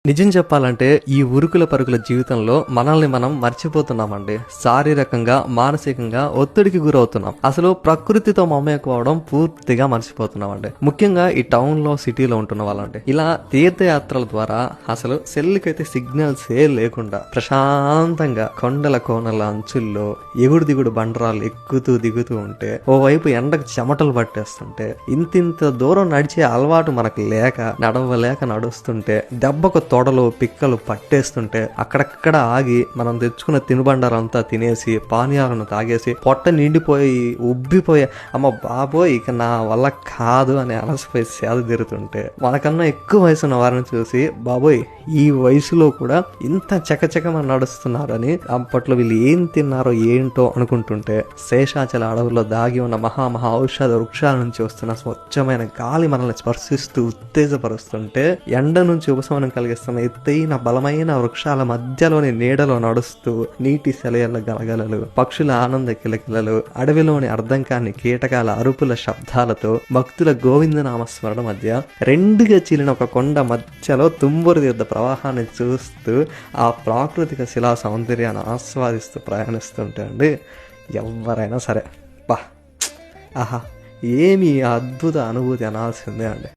నిజం చెప్పాలంటే ఈ ఉరుకుల పరుగుల జీవితంలో మనల్ని మనం మర్చిపోతున్నామండి. శారీరకంగా మానసికంగా ఒత్తిడికి గురవుతున్నాం. అసలు ప్రకృతితో మమేకవడం పూర్తిగా మర్చిపోతున్నామండి. ముఖ్యంగా ఈ టౌన్ లో సిటీలో ఉంటున్న వాళ్ళండి. ఇలా తీర్థయాత్రల ద్వారా అసలు సెల్లుకైతే సిగ్నల్స్ లేకుండా ప్రశాంతంగా కొండల కోనల అంచుల్లో ఎగుడు దిగుడు బండరాలు ఎక్కుతూ దిగుతూ ఉంటే, ఓవైపు ఎండకు చెమటలు పట్టేస్తుంటే, ఇంతింత దూరం నడిచే అలవాటు మనకు లేక నడవలేక నడుస్తుంటే దెబ్బకు తొడలు పిక్కలు పట్టేస్తుంటే అక్కడక్కడ ఆగి మనం తెచ్చుకున్న తినుబండారంతా తినేసి పానీయాలను తాగేసి పొట్ట నిండిపోయి ఉబ్బిపోయి అమ్మ బాబోయ్ ఇక నా వల్ల కాదు అని అలసిపోయి సేద తీరుతుంటే, మనకన్నా ఎక్కువ వయసు ఉన్న వారిని చూసి బాబోయ్ ఈ వయసులో కూడా ఇంత చకచకమని నడుస్తున్నారని అప్పట్లో వీళ్ళు ఏం తిన్నారో ఏంటో అనుకుంటుంటే, శేషాచల అడవుల్లో దాగి ఉన్న మహా ఔషధ వృక్షాల నుంచి వస్తున్న స్వచ్ఛమైన గాలి మనల్ని స్పర్శిస్తూ ఉత్తేజపరుస్తుంటే, ఎండ నుంచి ఉపశమనం కలిగిస్తున్న ఎత్తైన బలమైన వృక్షాల మధ్యలోని నీడలో నడుస్తూ నీటి సెలయల గలగలలు, పక్షుల ఆనంద కిలకిలలు, అడవిలోని అర్థం కాని కీటకాల అరుపుల శబ్దాలతో భక్తుల గోవిందనామస్మరణ మధ్య రెండుగా చీలిన ఒక కొండ మధ్యలో తుంబురు తీర్థ ప్రవాహాన్ని చూస్తూ ఆ ప్రాకృతిక శిలా సౌందర్యాన్ని ఆస్వాదిస్తూ ప్రయాణిస్తుంటే అండి ఎవరైనా సరే ఆహా ఏమి అద్భుత అనుభూతి అనాల్సిందే అండి.